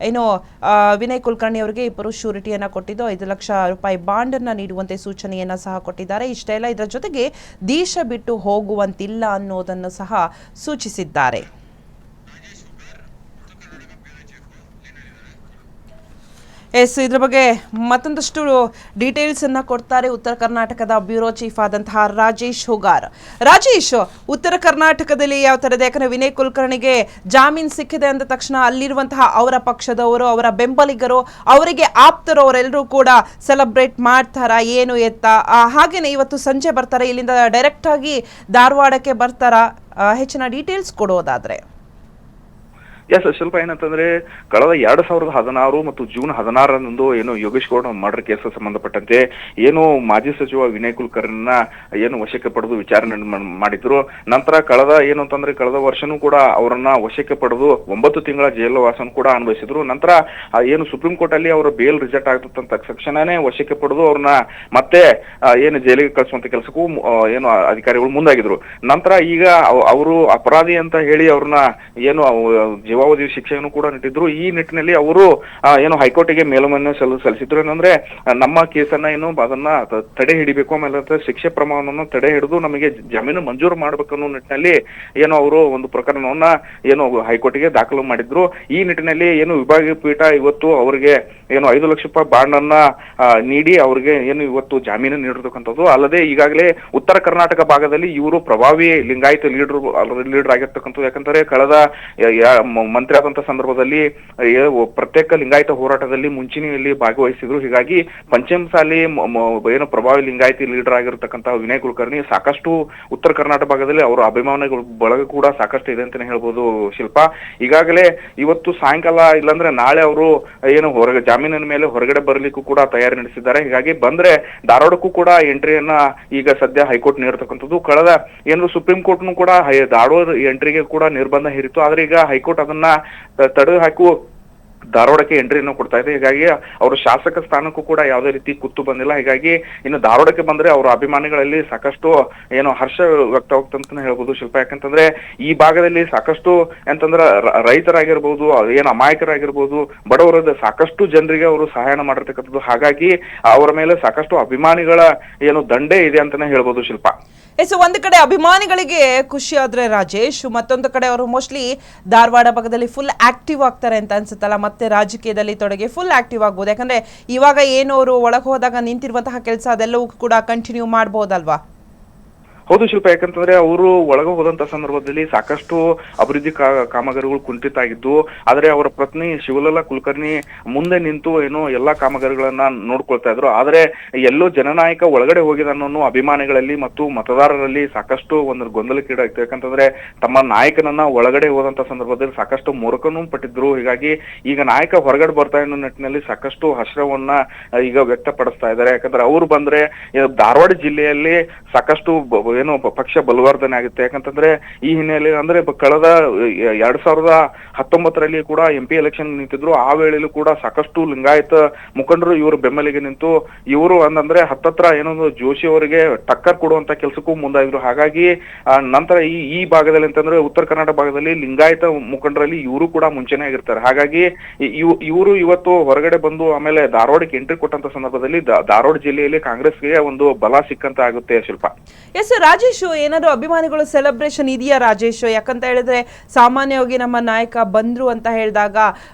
ಏನು ವಿನಯ್ ಕುಲಕರ್ಣಿ ಅವರಿಗೆ ಇಬ್ಬರು ಶ್ಯೂರಿಟಿಯನ್ನ ಕೊಟ್ಟಿದ್ದು 5 ಲಕ್ಷ ರೂಪಾಯಿ ಬಾಂಡ್ ಅನ್ನ ನೀಡುವಂತೆ ಸೂಚನೆಯನ್ನ ಸಹ ಕೊಟ್ಟಿದ್ದಾರೆ. ಇಷ್ಟೇ ಅಲ್ಲ, ಇದರ ಜೊತೆಗೆ ದೇಶ ಬಿಟ್ಟು ಹೋಗುವಂತಿಲ್ಲ ಅನ್ನೋದನ್ನು ಸಹ ಸೂಚಿಸಿದ್ದಾರೆ. ಇದ್ರ ಬಗ್ಗೆ ಮತ್ತೊಂದಷ್ಟು ಡೀಟೇಲ್ಸ್ ಅನ್ನ ಕೊಡ್ತಾರೆ ಉತ್ತರ ಕರ್ನಾಟಕದ ಬ್ಯೂರೋ ಚೀಫ್ ಆದಂತಹ ರಾಜೇಶ್ ಹುಗಾರ್. ರಾಜೇಶ್, ಉತ್ತರ ಕರ್ನಾಟಕದಲ್ಲಿ ಯಾವ ತರದ, ಯಾಕಂದ್ರೆ ವಿನಯ್ ಕುಲಕರ್ಣಿಗೆ ಜಾಮೀನು ಸಿಕ್ಕಿದೆ ಅಂದ ತಕ್ಷಣ ಅಲ್ಲಿರುವಂತಹ ಅವರ ಪಕ್ಷದವರು, ಅವರ ಬೆಂಬಲಿಗರು, ಅವರಿಗೆ ಆಪ್ತರು ಅವರೆಲ್ಲರೂ ಕೂಡ ಸೆಲೆಬ್ರೇಟ್ ಮಾಡ್ತಾರಾ ಏನು ಎತ್ತ? ಹಾಗೇನೆ ಇವತ್ತು ಸಂಜೆ ಬರ್ತಾರೆ, ಇಲ್ಲಿಂದ ಡೈರೆಕ್ಟ್ ಆಗಿ ಧಾರವಾಡಕ್ಕೆ ಬರ್ತಾರಾ? ಹೆಚ್ಚಿನ ಡೀಟೇಲ್ಸ್ ಕೊಡೋದಾದ್ರೆ. ಎಸ್ ಸ್ವಲ್ಪ ಏನಂತಂದ್ರೆ, ಕಳೆದ 2016 ಮತ್ತು ಜೂನ್ 16ರಂದು ಏನು ಯೋಗೇಶ್ ಗೌಡ ಮರ್ಡರ್ ಕೇಸ್ ಸಂಬಂಧಪಟ್ಟಂತೆ ಏನು ಮಾಜಿ ಸಚಿವ ವಿನಯ್ ಕುಲಕರ್ಣಿನ ಏನು ವಶಕ್ಕೆ ಪಡೆದು ವಿಚಾರಣೆ ಮಾಡಿದ್ರು. ನಂತರ ಕಳೆದ ವರ್ಷನೂ ಕೂಡ ಅವರನ್ನ ವಶಕ್ಕೆ ಪಡೆದು 9 ತಿಂಗಳ ಜೈಲು ವಾಸನ ಕೂಡ ಅನುಭವಿಸಿದ್ರು. ನಂತರ ಏನು ಸುಪ್ರೀಂ ಕೋರ್ಟ್ ಅಲ್ಲಿ ಅವರ ಬೇಲ್ ರಿಜೆಕ್ಟ್ ಆಗ್ತಂತ ತಕ್ಷಣನೇ ವಶಕ್ಕೆ ಪಡೆದು ಅವ್ರನ್ನ ಮತ್ತೆ ಏನು ಜೈಲಿಗೆ ಕಳಿಸುವಂತ ಕೆಲಸಕ್ಕೂ ಏನು ಅಧಿಕಾರಿಗಳು ಮುಂದಾಗಿದ್ರು. ನಂತರ ಈಗ ಅವರು ಅಪರಾಧಿ ಅಂತ ಹೇಳಿ ಅವ್ರನ್ನ ಏನು ಜೀವಾವಧಿ ಶಿಕ್ಷೆಯನ್ನು ಕೂಡ ನೀಡಿದ್ರು. ಈ ನಿಟ್ಟಿನಲ್ಲಿ ಅವರು ಏನು ಹೈಕೋರ್ಟಿಗೆ ಮೇಲ್ಮನವಿ ಸಲ್ಲಿಸಿದ್ರು. ಏನಂದ್ರೆ, ನಮ್ಮ ಕೇಸನ್ನ ಏನು ಅದನ್ನ ತಡೆ ಹಿಡಿಬೇಕು, ಆಮೇಲೆ ಶಿಕ್ಷೆ ಪ್ರಮಾಣವನ್ನು ತಡೆ ಹಿಡಿದು ನಮಗೆ ಜಾಮೀನು ಮಂಜೂರು ಮಾಡ್ಬೇಕು ಅನ್ನೋ ನಿಟ್ಟಿನಲ್ಲಿ ಏನು ಅವರು ಒಂದು ಪ್ರಕರಣವನ್ನ ಏನು ಹೈಕೋರ್ಟಿಗೆ ದಾಖಲು ಮಾಡಿದ್ರು. ಈ ನಿಟ್ಟಿನಲ್ಲಿ ಏನು ವಿಭಾಗೀಯ ಪೀಠ ಇವತ್ತು ಅವರಿಗೆ ಏನು 5 ಲಕ್ಷ ರೂಪಾಯಿ ಬಾಂಡ್ ಅನ್ನ ನೀಡಿ ಅವ್ರಿಗೆ ಏನು ಇವತ್ತು ಜಾಮೀನು ನೀಡಿರ್ತಕ್ಕಂಥದ್ದು. ಅಲ್ಲದೆ ಈಗಾಗಲೇ ಉತ್ತರ ಕರ್ನಾಟಕ ಭಾಗದಲ್ಲಿ ಇವರು ಪ್ರಭಾವಿ ಲಿಂಗಾಯತ ಲೀಡರ್ ಆಗಿರ್ತಕ್ಕಂಥದ್ದು. ಯಾಕಂದ್ರೆ ಕಳೆದ ಮಂತ್ರಿ ಆದಂತ ಸಂದರ್ಭದಲ್ಲಿ ಪ್ರತ್ಯೇಕ ಲಿಂಗಾಯತ ಹೋರಾಟದಲ್ಲಿ ಮುಂಚೂಣಿಯಲ್ಲಿ ಭಾಗವಹಿಸಿದ್ರು. ಹೀಗಾಗಿ ಪಂಚಮಸಾಲಿ ಏನು ಪ್ರಭಾವಿ ಲಿಂಗಾಯತಿ ಲೀಡರ್ ಆಗಿರ್ತಕ್ಕಂಥ ವಿನಯ್ ಕುಲಕರ್ಣಿ ಸಾಕಷ್ಟು ಉತ್ತರ ಕರ್ನಾಟಕ ಭಾಗದಲ್ಲಿ ಅವರ ಅಭಿಮಾನಿಗಳು ಬಳಗ ಕೂಡ ಸಾಕಷ್ಟು ಇದೆ ಅಂತಾನೆ ಹೇಳ್ಬೋದು ಶಿಲ್ಪ. ಈಗಾಗಲೇ ಇವತ್ತು ಸಾಯಂಕಾಲ ಇಲ್ಲಾಂದ್ರೆ ನಾಳೆ ಅವರು ಏನು ಜಾಮೀನಿನ ಮೇಲೆ ಹೊರಗಡೆ ಬರಲಿಕ್ಕೂ ಕೂಡ ತಯಾರಿ ನಡೆಸಿದ್ದಾರೆ. ಹೀಗಾಗಿ ಬಂದ್ರೆ ಧಾರವಾಡಕ್ಕೂ ಕೂಡ ಎಂಟ್ರಿಯನ್ನ ಈಗ ಸದ್ಯ ಹೈಕೋರ್ಟ್ ನೀಡತಕ್ಕಂಥದ್ದು. ಕಳೆದ ಏನು ಸುಪ್ರೀಂ ಕೋರ್ಟ್ನು ಕೂಡ ಧಾರವಾಡ ಎಂಟ್ರಿಗೆ ಕೂಡ ನಿರ್ಬಂಧ ಹೇರಿತ್ತು. ಆದ್ರೆ ಈಗ ಹೈಕೋರ್ಟ್ ಅದನ್ನ ತಡೆ ಹಾಕುವ ಧಾರವಾಡಕ್ಕೆ ಎಂಟ್ರಿಯನ್ನು ಕೊಡ್ತಾ ಇದೆ. ಹೀಗಾಗಿ ಅವರು ಶಾಸಕ ಸ್ಥಾನಕ್ಕೂ ಕೂಡ ಯಾವುದೇ ರೀತಿ ಕುತ್ತು ಬಂದಿಲ್ಲ. ಹೀಗಾಗಿ ಇನ್ನು ಧಾರವಾಡಕ್ಕೆ ಬಂದ್ರೆ ಅವರ ಅಭಿಮಾನಿಗಳಲ್ಲಿ ಸಾಕಷ್ಟು ಏನು ಹರ್ಷ ವ್ಯಕ್ತವಾಗ್ತಂತಾನೆ ಹೇಳ್ಬೋದು ಶಿಲ್ಪ. ಯಾಕಂತಂದ್ರೆ ಈ ಭಾಗದಲ್ಲಿ ಸಾಕಷ್ಟು ಅಂತಂದ್ರೆ ರೈತರಾಗಿರ್ಬೋದು, ಏನು ಅಮಾಯಕರಾಗಿರ್ಬೋದು, ಬಡವರದ ಸಾಕಷ್ಟು ಜನರಿಗೆ ಅವರು ಸಹಾಯ ಮಾಡಿರ್ತಕ್ಕಂಥದ್ದು. ಹಾಗಾಗಿ ಅವರ ಮೇಲೆ ಸಾಕಷ್ಟು ಅಭಿಮಾನಿಗಳ ಏನು ದಂಡೆ ಇದೆ ಅಂತಾನೆ ಹೇಳ್ಬೋದು ಶಿಲ್ಪ. ಒಂದು ಕಡೆ ಅಭಿಮಾನಿಗಳಿಗೆ ಖುಷಿ ಆದ್ರೆ ರಾಜೇಶ್, ಮತ್ತೊಂದು ಕಡೆ ಅವರು ಮೋಸ್ಟ್ಲಿ ಧಾರವಾಡ ಭಾಗದಲ್ಲಿ ಫುಲ್ ಆಕ್ಟಿವ್ ಆಗ್ತಾರೆ ಅಂತ ಅನ್ಸುತ್ತಲ್ಲ, ಮತ್ತೆ ರಾಜಕೀಯದಲ್ಲಿ ತೊಡಗಿ ಫುಲ್ ಆಕ್ಟಿವ್ ಆಗ್ಬೋದು. ಯಾಕಂದ್ರೆ ಇವಾಗ ಏನು ಅವರು ಒಳಗೆ ಹೋದಾಗ ನಿಂತಿರುವಂತಹ ಕೆಲಸ ಅದೆಲ್ಲವೂ ಕೂಡ ಕಂಟಿನ್ಯೂ ಮಾಡಬಹುದಲ್ವಾ? ಹೌದು ಶಿಲ್ಪ. ಯಾಕಂತಂದ್ರೆ ಅವರು ಒಳಗೆ ಹೋದಂತ ಸಂದರ್ಭದಲ್ಲಿ ಸಾಕಷ್ಟು ಅಭಿವೃದ್ಧಿ ಕಾಮಗಾರಿಗಳು ಕುಂಠಿತ ಆಗಿದ್ದು, ಆದ್ರೆ ಅವರ ಪತ್ನಿ ಶಿವಲಲಾ ಕುಲಕರ್ಣಿ ಮುಂದೆ ನಿಂತು ಏನು ಎಲ್ಲಾ ಕಾಮಗಾರಿಗಳನ್ನ ನೋಡ್ಕೊಳ್ತಾ ಇದ್ರು. ಆದ್ರೆ ಎಲ್ಲೋ ಜನನಾಯಕ ಒಳಗಡೆ ಹೋಗಿದನ್ನೋ ಅಭಿಮಾನಿಗಳಲ್ಲಿ ಮತ್ತು ಮತದಾರರಲ್ಲಿ ಸಾಕಷ್ಟು ಒಂದು ಗೊಂದಲಕ್ಕೀಡಾಗಿತ್ತು. ಯಾಕಂತಂದ್ರೆ ತಮ್ಮ ನಾಯಕನನ್ನ ಒಳಗಡೆ ಹೋದಂತ ಸಂದರ್ಭದಲ್ಲಿ ಸಾಕಷ್ಟು ಮೂರ್ಖನೂ ಪಟ್ಟಿದ್ರು. ಹೀಗಾಗಿ ಈಗ ನಾಯಕ ಹೊರಗಡೆ ಬರ್ತಾ ಅನ್ನೋ ನಿಟ್ಟಿನಲ್ಲಿ ಸಾಕಷ್ಟು ಹರ್ಷವನ್ನ ಈಗ ವ್ಯಕ್ತಪಡಿಸ್ತಾ ಇದ್ದಾರೆ. ಯಾಕಂದ್ರೆ ಅವರು ಬಂದ್ರೆ ಧಾರವಾಡ ಜಿಲ್ಲೆಯಲ್ಲಿ ಸಾಕಷ್ಟು ಏನು ಪಕ್ಷ ಬಲವರ್ಧನೆ ಆಗುತ್ತೆ. ಯಾಕಂತಂದ್ರೆ ಈ ಹಿನ್ನೆಲೆ ಅಂದ್ರೆ ಕಳೆದ 2019ರಲ್ಲಿ ಕೂಡ MP ಎಲೆಕ್ಷನ್ ನಿಂತಿದ್ರು. ಆ ವೇಳೆಯಲ್ಲೂ ಕೂಡ ಸಾಕಷ್ಟು ಲಿಂಗಾಯತ ಮುಖಂಡರು ಇವರು ಬೆಂಬಲಿಗೆ ನಿಂತು ಇವರು ಅಂತಂದ್ರೆ ಹತ್ತತ್ರ ಏನೊಂದು ಜೋಶಿ ಅವರಿಗೆ ಟಕ್ಕರ್ ಕೊಡುವಂತ ಕೆಲಸಕ್ಕೂ ಮುಂದಾಗಿದ್ರು. ಹಾಗಾಗಿ ನಂತರ ಈ ಭಾಗದಲ್ಲಿ ಅಂತಂದ್ರೆ ಉತ್ತರ ಕರ್ನಾಟಕ ಭಾಗದಲ್ಲಿ ಲಿಂಗಾಯತ ಮುಖಂಡರಲ್ಲಿ ಇವರು ಕೂಡ ಮುಂಚೆನೆ ಆಗಿರ್ತಾರೆ. ಹಾಗಾಗಿ ಇವರು ಇವತ್ತು ಹೊರಗಡೆ ಬಂದು ಆಮೇಲೆ ಧಾರವಾಡಕ್ಕೆ ಎಂಟ್ರಿ ಕೊಟ್ಟಂತ ಸಂದರ್ಭದಲ್ಲಿ ಧಾರವಾಡ ಜಿಲ್ಲೆಯಲ್ಲಿ ಕಾಂಗ್ರೆಸ್ಗೆ ಒಂದು ಬಲ ಸಿಕ್ಕಂತ ಆಗುತ್ತೆ ಶಿಲ್ಪ. ಎಸ್ ರಾಜೇಶ್, ಏನಾದ್ರು ಅಭಿಮಾನಿಗಳು ಸೆಲೆಬ್ರೇಷನ್ ಇದೆಯಾ ರಾಜೇಶ್? ಯಾಕಂತ ಹೇಳಿದ್ರೆ ಸಾಮಾನ್ಯವಾಗಿ ನಮ್ಮ ನಾಯಕ ಬಂದ್ರು ಅಂತ ಹೇಳಿದಾಗ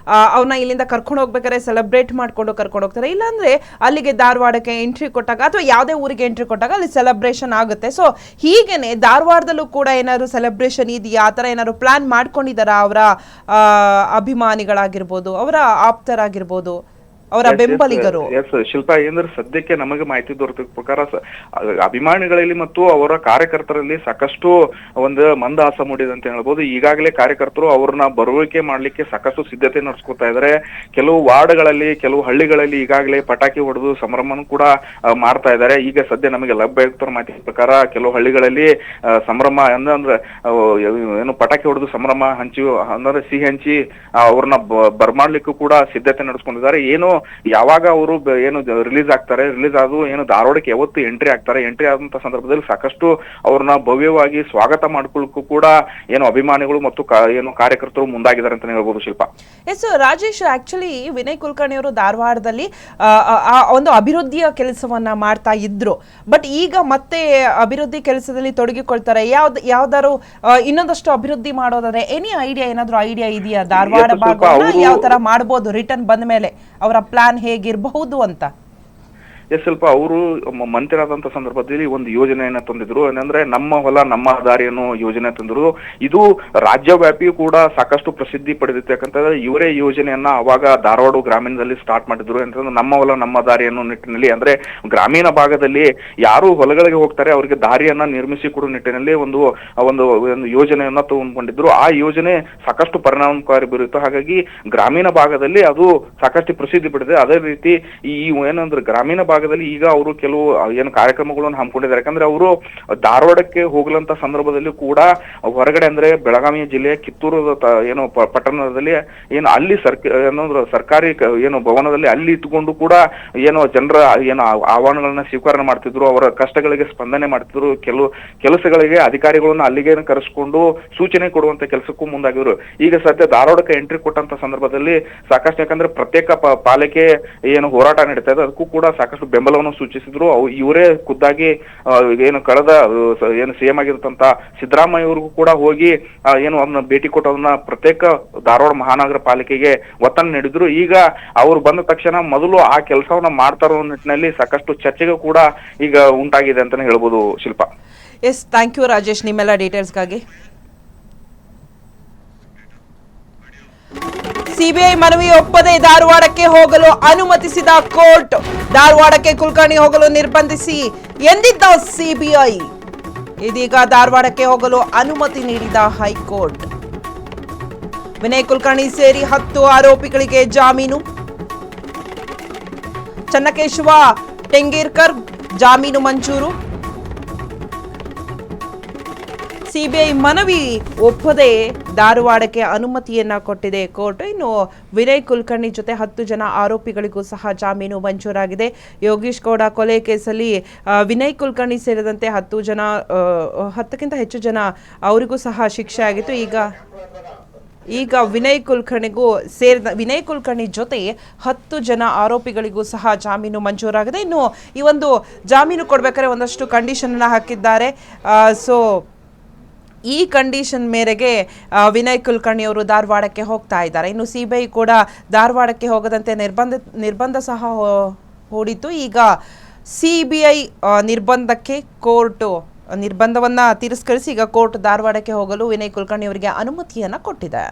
ಅವ್ರನ್ನ ಇಲ್ಲಿಂದ ಕರ್ಕೊಂಡು ಹೋಗ್ಬೇಕಾದ್ರೆ ಸೆಲೆಬ್ರೇಟ್ ಮಾಡ್ಕೊಂಡು ಕರ್ಕೊಂಡು ಹೋಗ್ತಾರೆ. ಇಲ್ಲಾಂದ್ರೆ ಅಲ್ಲಿಗೆ ಧಾರವಾಡಕ್ಕೆ ಎಂಟ್ರಿ ಕೊಟ್ಟಾಗ ಅಥವಾ ಯಾವುದೇ ಊರಿಗೆ ಎಂಟ್ರಿ ಕೊಟ್ಟಾಗ ಅಲ್ಲಿ ಸೆಲೆಬ್ರೇಷನ್ ಆಗುತ್ತೆ. ಸೊ ಹೀಗೇನೆ ಧಾರವಾಡದಲ್ಲೂ ಕೂಡ ಏನಾದ್ರು ಸೆಲೆಬ್ರೇಷನ್ ಇದೆಯಾ? ಆ ಥರ ಏನಾದ್ರು ಪ್ಲಾನ್ ಮಾಡ್ಕೊಂಡಿದಾರ ಅವರ ಅಭಿಮಾನಿಗಳಾಗಿರ್ಬೋದು, ಅವರ ಆಪ್ತರಾಗಿರ್ಬೋದು, ಅವರ ಬೆಂಬಲಿಗರು? ಎಸ್ ಶಿಲ್ಪ, ಏನಂದ್ರೆ ಸದ್ಯಕ್ಕೆ ನಮಗೆ ಮಾಹಿತಿ ದೊರೆತ ಪ್ರಕಾರ ಅಭಿಮಾನಿಗಳಲ್ಲಿ ಮತ್ತು ಅವರ ಕಾರ್ಯಕರ್ತರಲ್ಲಿ ಸಾಕಷ್ಟು ಒಂದು ಮಂದಹಾಸ ಮೂಡಿದೆ ಅಂತ ಹೇಳ್ಬೋದು. ಈಗಾಗಲೇ ಕಾರ್ಯಕರ್ತರು ಅವ್ರನ್ನ ಬರುವಿಕೆ ಮಾಡ್ಲಿಕ್ಕೆ ಸಾಕಷ್ಟು ಸಿದ್ಧತೆ ನಡೆಸ್ಕೊತಾ ಇದ್ದಾರೆ. ಕೆಲವು ವಾರ್ಡ್ಗಳಲ್ಲಿ, ಕೆಲವು ಹಳ್ಳಿಗಳಲ್ಲಿ ಈಗಾಗಲೇ ಪಟಾಕಿ ಹೊಡೆದು ಸಂಭ್ರಮನೂ ಕೂಡ ಮಾಡ್ತಾ ಇದ್ದಾರೆ. ಈಗ ಸದ್ಯ ನಮಗೆ ಲಭ್ಯ ಆಗ್ತಿರೋ ಮಾಹಿತಿ ಪ್ರಕಾರ ಕೆಲವು ಹಳ್ಳಿಗಳಲ್ಲಿ ಸಂಭ್ರಮ ಅಂದ್ರೆ ಏನು ಪಟಾಕಿ ಹೊಡೆದು ಸಂಭ್ರಮ ಹಂಚಿ ಅಂದ್ರೆ ಸಿಹಿ ಹಂಚಿ ಅವ್ರನ್ನ ಬರ್ಮಾಡ್ಲಿಕ್ಕೂ ಕೂಡ ಸಿದ್ಧತೆ ನಡೆಸ್ಕೊಂಡಿದ್ದಾರೆ. ಏನು ಯಾವಾಗ ಅವರು ಏನು ರಿಲೀಸ್ ಆಗ್ತಾರೆ, ರಿಲೀಸ್ ಆದು ಏನು ಧಾರವಾಡಕ್ಕೆ ಯಾವತ್ತು ಎಂಟ್ರಿ ಆಗ್ತಾರೆ, ಎಂಟ್ರಿ ಆದಂತ ಸಂದರ್ಭದಲ್ಲಿ ಸಾಕಷ್ಟು ಅವ್ರನ್ನ ಭವ್ಯವಾಗಿ ಸ್ವಾಗತ ಮಾಡ್ಕೊಳ್ಳಕ್ಕೂ ಕೂಡ ಏನು ಅಭಿಮಾನಿಗಳು ಮತ್ತು ಏನು ಕಾರ್ಯಕರ್ತರು ಮುಂದಾಗಿದ್ದಾರೆ ಅಂತ ಹೇಳ್ಬೋದು ಶಿಲ್ಪ. ಎಸ್ ರಾಜೇಶ್, ಆಕ್ಚುಲಿ ವಿನಯ್ ಕುಲಕರ್ಣಿ ಅವರು ಧಾರವಾಡದಲ್ಲಿ ಒಂದು ಅಭಿವೃದ್ಧಿಯ ಕೆಲಸವನ್ನ ಮಾಡ್ತಾ ಇದ್ರು. ಬಟ್ ಈಗ ಮತ್ತೆ ಅಭಿವೃದ್ಧಿ ಕೆಲಸದಲ್ಲಿ ತೊಡಗಿಕೊಳ್ತಾರೆ. ಯಾವ್ದಾರು ಇನ್ನೊಂದಷ್ಟು ಅಭಿವೃದ್ಧಿ ಮಾಡೋದಾದ್ರೆ ಎನಿ ಐಡಿಯಾ, ಏನಾದ್ರು ಐಡಿಯಾ ಇದೆಯಾ ಧಾರವಾಡ ಭಾಗವನ್ನ ಯಾವ ತರ ಮಾಡ್ಬೋದು ರಿಟರ್ನ್ ಬಂದ ಮೇಲೆ, ಅವರ ಪ್ಲಾನ್ ಹೇಗಿರಬಹುದು ಅಂತ? ಸ್ವಲ್ಪ ಅವರು ಮಂತ್ರಿಯಾದಂತ ಸಂದರ್ಭದಲ್ಲಿ ಒಂದು ಯೋಜನೆಯನ್ನ ತಂದಿದ್ರು. ಏನಂದ್ರೆ ನಮ್ಮ ಹೊಲ ನಮ್ಮ ದಾರಿ ಅನ್ನೋ ಯೋಜನೆ ತಂದ್ರು. ಇದು ರಾಜ್ಯವ್ಯಾಪಿ ಕೂಡ ಸಾಕಷ್ಟು ಪ್ರಸಿದ್ಧಿ ಪಡೆದಿತ್ತು. ಯಾಕಂತಂದ್ರೆ ಇವರೇ ಯೋಜನೆಯನ್ನ ಅವಾಗ ಧಾರವಾಡ ಗ್ರಾಮೀಣದಲ್ಲಿ ಸ್ಟಾರ್ಟ್ ಮಾಡಿದ್ರು. ಅಂತಂದ್ರೆ ನಮ್ಮ ಹೊಲ ನಮ್ಮ ದಾರಿ ಅನ್ನೋ ನಿಟ್ಟಿನಲ್ಲಿ, ಅಂದ್ರೆ ಗ್ರಾಮೀಣ ಭಾಗದಲ್ಲಿ ಯಾರು ಹೊಲಗಳಿಗೆ ಹೋಗ್ತಾರೆ ಅವರಿಗೆ ದಾರಿಯನ್ನ ನಿರ್ಮಿಸಿ ಕೊಡುವ ನಿಟ್ಟಿನಲ್ಲಿ ಒಂದು ಒಂದು ಯೋಜನೆಯನ್ನ ತಗೊಂಡ್ಕೊಂಡಿದ್ರು. ಆ ಯೋಜನೆ ಸಾಕಷ್ಟು ಪರಿಣಾಮಕಾರಿ ಬೀರಿತ್ತು. ಹಾಗಾಗಿ ಗ್ರಾಮೀಣ ಭಾಗದಲ್ಲಿ ಅದು ಸಾಕಷ್ಟು ಪ್ರಸಿದ್ಧಿ ಪಡೆದಿದೆ. ಅದೇ ರೀತಿ ಈ ಏನಂದ್ರೆ ಗ್ರಾಮೀಣ ಭಾಗದಲ್ಲಿ ಈಗ ಅವರು ಕೆಲವು ಏನು ಕಾರ್ಯಕ್ರಮಗಳನ್ನು ಹಮ್ಮಿಕೊಂಡಿದ್ದಾರೆ. ಯಾಕಂದ್ರೆ ಅವರು ಧಾರವಾಡಕ್ಕೆ ಹೋಗಲಂತ ಸಂದರ್ಭದಲ್ಲಿ ಕೂಡ ಹೊರಗಡೆ, ಅಂದ್ರೆ ಬೆಳಗಾವಿ ಜಿಲ್ಲೆಯ ಕಿತ್ತೂರು ಏನು ಪಟ್ಟಣದಲ್ಲಿ ಏನು ಅಲ್ಲಿ ಸರ್ಕಾರಿ ಏನು ಭವನದಲ್ಲಿ ಅಲ್ಲಿ ಇಟ್ಟುಕೊಂಡು ಕೂಡ ಏನು ಜನರ ಏನು ಆಹ್ವಾನಗಳನ್ನ ಸ್ವೀಕಾರ ಮಾಡ್ತಿದ್ರು, ಅವರ ಕಷ್ಟಗಳಿಗೆ ಸ್ಪಂದನೆ ಮಾಡ್ತಿದ್ರು. ಕೆಲವು ಕೆಲಸಗಳಿಗೆ ಅಧಿಕಾರಿಗಳನ್ನ ಅಲ್ಲಿಗೆ ಕರೆಸ್ಕೊಂಡು ಸೂಚನೆ ಕೊಡುವಂತ ಕೆಲಸಕ್ಕೂ ಮುಂದಾಗಿದ್ರು. ಈಗ ಸದ್ಯ ಧಾರವಾಡಕ್ಕೆ ಎಂಟ್ರಿ ಕೊಟ್ಟಂತ ಸಂದರ್ಭದಲ್ಲಿ ಸಾಕಷ್ಟು, ಯಾಕಂದ್ರೆ ಪ್ರತ್ಯೇಕ ಪಾಲಿಕೆ ಏನು ಹೋರಾಟ ನಡೀತಾ ಇದೆ ಅದಕ್ಕೂ ಕೂಡ ಸಾಕಷ್ಟು ಬೆಂಬಲವನ್ನು ಸೂಚಿಸಿದ್ರು. ಇವರೇ ಖುದ್ದಾಗಿ ಏನು ಕಳೆದ ಏನು ಸಿಎಂ ಆಗಿರುತ್ತಂತ ಸಿದ್ದರಾಮಯ್ಯ ಅವ್ರಿಗೂ ಕೂಡ ಹೋಗಿ ಏನು ಅದನ್ನ ಭೇಟಿ ಕೊಟ್ಟು ಅದನ್ನ ಪ್ರತ್ಯೇಕ ಧಾರವಾಡ ಮಹಾನಗರ ಪಾಲಿಕೆಗೆ ಒತ್ತನ್ನು ನೀಡಿದ್ರು. ಈಗ ಅವ್ರು ಬಂದ ತಕ್ಷಣ ಮೊದಲು ಆ ಕೆಲಸವನ್ನ ಮಾಡ್ತಾರೋ ನಿಟ್ಟಿನಲ್ಲಿ ಸಾಕಷ್ಟು ಚರ್ಚೆಗೂ ಕೂಡ ಈಗ ಉಂಟಾಗಿದೆ ಅಂತಾನೆ ಹೇಳ್ಬೋದು ಶಿಲ್ಪ. ಎಸ್, ಥ್ಯಾಂಕ್ ಯು ರಾಜೇಶ್ ನಿಮ್ಮೆಲ್ಲ ಡೀಟೇಲ್ಸ್ಗಾಗಿ. ಸಿಬಿಐ ಮನವಿ ಒಪ್ಪದೆ ಧಾರವಾಡಕ್ಕೆ ಹೋಗಲು ಅನುಮತಿಸಿದ ಕೋರ್ಟ್. ಧಾರವಾಡಕ್ಕೆ ಕುಲಕರ್ಣಿ ಹೋಗಲು ನಿರ್ಬಂಧಿಸಿ ಎಂದಿದ್ದ ಸಿಬಿಐ, ಇದೀಗ ಧಾರವಾಡಕ್ಕೆ ಹೋಗಲು ಅನುಮತಿ ನೀಡಿದ ಹೈಕೋರ್ಟ್. ವಿನಯ್ ಕುಲಕರ್ಣಿ ಸೇರಿ 10 ಆರೋಪಿಗಳಿಗೆ ಜಾಮೀನು. ಚನ್ನಕೇಶವ ಟೆಂಗೇರ್ಕರ್ ಜಾಮೀನು ಮಂಜೂರು. ಸಿಬಿಐ ಮನವಿ ಒಪ್ಪದೆ ಧಾರವಾಡಕ್ಕೆ ಅನುಮತಿಯನ್ನ ಕೊಟ್ಟಿದೆ ಕೋರ್ಟ್. ಇನ್ನು ವಿನಯ್ ಕುಲಕರ್ಣಿ ಜೊತೆ 10 ಜನ ಆರೋಪಿಗಳಿಗೂ ಸಹ ಜಾಮೀನು ಮಂಜೂರಾಗಿದೆ. ಯೋಗೀಶ್ ಗೌಡ ಕೊಲೆ ಕೇಸಲ್ಲಿ ವಿನಯ್ ಕುಲಕರ್ಣಿ ಸೇರಿದಂತೆ 10ಕ್ಕಿಂತ ಹೆಚ್ಚು ಜನ ಅವರಿಗೂ ಸಹ ಶಿಕ್ಷೆ ಆಗಿತ್ತು. ಈಗ ವಿನಯ್ ಕುಲಕರ್ಣಿ ಜೊತೆ 10 ಜನ ಆರೋಪಿಗಳಿಗೂ ಸಹ ಜಾಮೀನು ಮಂಜೂರಾಗಿದೆ. ಇನ್ನು ಈ ಒಂದು ಜಾಮೀನು ಕೊಡ್ಬೇಕಾದ್ರೆ ಒಂದಷ್ಟು ಕಂಡೀಷನ್ ಹಾಕಿದ್ದಾರೆ. ಸೊ ಈ ಕಂಡೀಷನ್ ಮೇರೆಗೆ ವಿನಯ್ ಕುಲಕರ್ಣಿ ಅವರು ಧಾರವಾಡಕ್ಕೆ ಹೋಗ್ತಾ ಇದ್ದಾರೆ. ಇನ್ನು ಸಿಬಿಐ ಕೂಡ ಧಾರವಾಡಕ್ಕೆ ಹೋಗದಂತೆ ನಿರ್ಬಂಧ ಸಹ ಹೂಡಿತ್ತು. ಈಗ ಸಿಬಿಐ ನಿರ್ಬಂಧವನ್ನ ತಿರಸ್ಕರಿಸಿ ಈಗ ಕೋರ್ಟ್ ಧಾರವಾಡಕ್ಕೆ ಹೋಗಲು ವಿನಯ್ ಕುಲಕರ್ಣಿ ಅವರಿಗೆ ಅನುಮತಿಯನ್ನ ಕೊಟ್ಟಿದೆ.